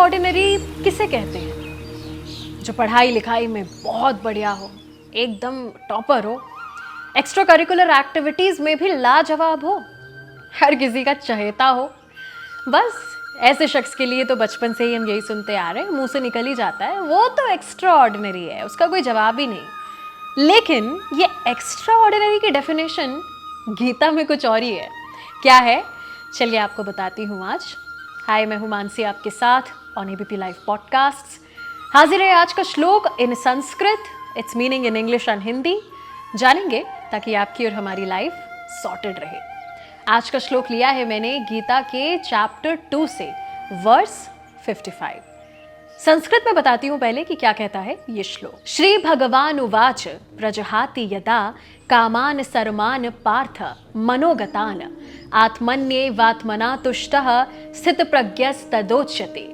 Ordinary किसे कहते हैं? जो पढ़ाई लिखाई में बहुत बढ़िया हो, एकदम टॉपर हो, एक्स्ट्रा करिकुलर एक्टिविटीज़ में भी लाजवाब हो, हर किसी का चहेता हो। बस ऐसे शख्स के लिए तो बचपन से ही हम यही सुनते आ रहे हैं, मुंह से निकल ही जाता है, वो तो एक्स्ट्रा ऑर्डिनरी है, उसका कोई जवाब ही नहीं। लेकिन ये एक्स्ट्रा ऑर्डिनरी की डेफिनेशन गीता में कुछ और ही है। क्या है? चलिए आपको बताती हूँ आज। हाय, मैं हूँ मानसी, आपके साथ ऑन एबीपी लाइव पॉडकास्ट। हाजिर है आज का श्लोक in Sanskrit, it's meaning in English and Hindi. जानेंगे ताकि आपकी और हमारी लाइफ सॉर्टेड रहे। आज का श्लोक लिया है मैंने गीता के चैप्टर 2 से, वर्स 55। संस्कृत में बताती हूँ पहले कि क्या कहता है ये श्लोक। श्री भगवान उवाच प्रजहाति यदा कामान सर्मान पार्थ मनोगतान आत्मन्येवात्मना तुष्टः स्थित प्रज्ञस्तदोच्यते।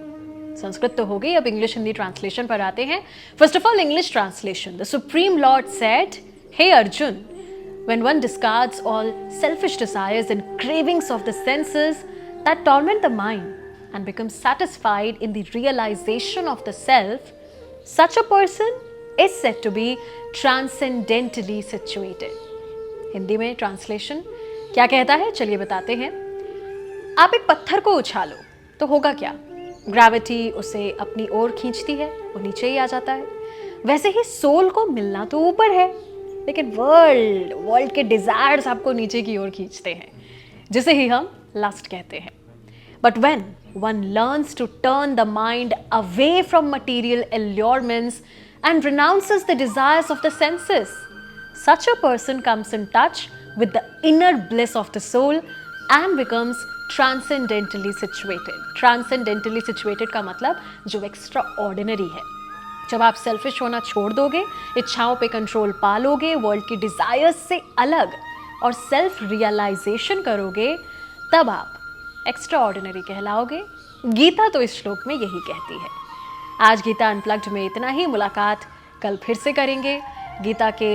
संस्कृत तो हो गई, अब इंग्लिश हिंदी ट्रांसलेशन पर आते हैं। First of all English translation. The supreme lord said, हे Arjun, when one discards all selfish desires and cravings of the senses that torment the mind and becomes satisfied in the realization of the self, such a person is said to be transcendently situated. Hindi में translation क्या कहता है, चलिए बताते हैं। आप एक पत्थर को उछालो तो होगा क्या? ग्रेविटी उसे अपनी ओर खींचती है, वो नीचे ही आ जाता है। वैसे ही सोल को मिलना तो ऊपर है, लेकिन वर्ल्ड के डिजायर्स आपको नीचे की ओर खींचते हैं, जिसे ही हम लस्ट कहते हैं। But when one learns to turn the mind away from material allurements and renounces the desires of the senses, such a person comes in touch with the inner bliss of the soul and becomes transcendently situated. Transcendently situated का मतलब जो extra ordinary है। जब आप selfish होना छोड़ दोगे, इच्छाओं पे कंट्रोल पा लोगे, वर्ल्ड की डिजायर्स से अलग और सेल्फ रियलाइजेशन करोगे, तब आप एक्स्ट्रा ऑर्डिनरी कहलाओगे। गीता तो इस श्लोक में यही कहती है। आज गीता अनप्लग्ड में इतना ही। मुलाकात कल फिर से करेंगे। गीता के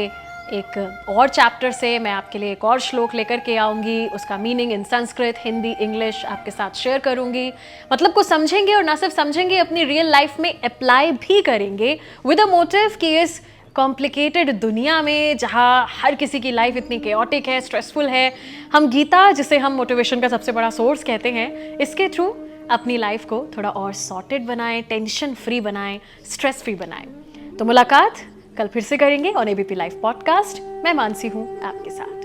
एक और चैप्टर से मैं आपके लिए एक और श्लोक लेकर के आऊँगी, उसका meaning in Sanskrit, Hindi, English आपके साथ शेयर करूँगी। मतलब को समझेंगे और ना सिर्फ समझेंगे, अपनी रियल लाइफ में अप्लाई भी करेंगे विद अ मोटिव कि इस कॉम्प्लिकेटेड दुनिया में जहाँ हर किसी की लाइफ इतनी केओटिक है, स्ट्रेसफुल है, हम गीता, जिसे हम मोटिवेशन का सबसे बड़ा सोर्स कहते हैं, इसके थ्रू अपनी लाइफ को थोड़ा और सॉर्टेड बनाएं, टेंशन फ्री बनाएं, स्ट्रेस फ्री बनाएं। तो मुलाकात कल फिर से करेंगे ऑन एबीपी लाइव पॉडकास्ट। मैं मानसी हूँ आपके साथ।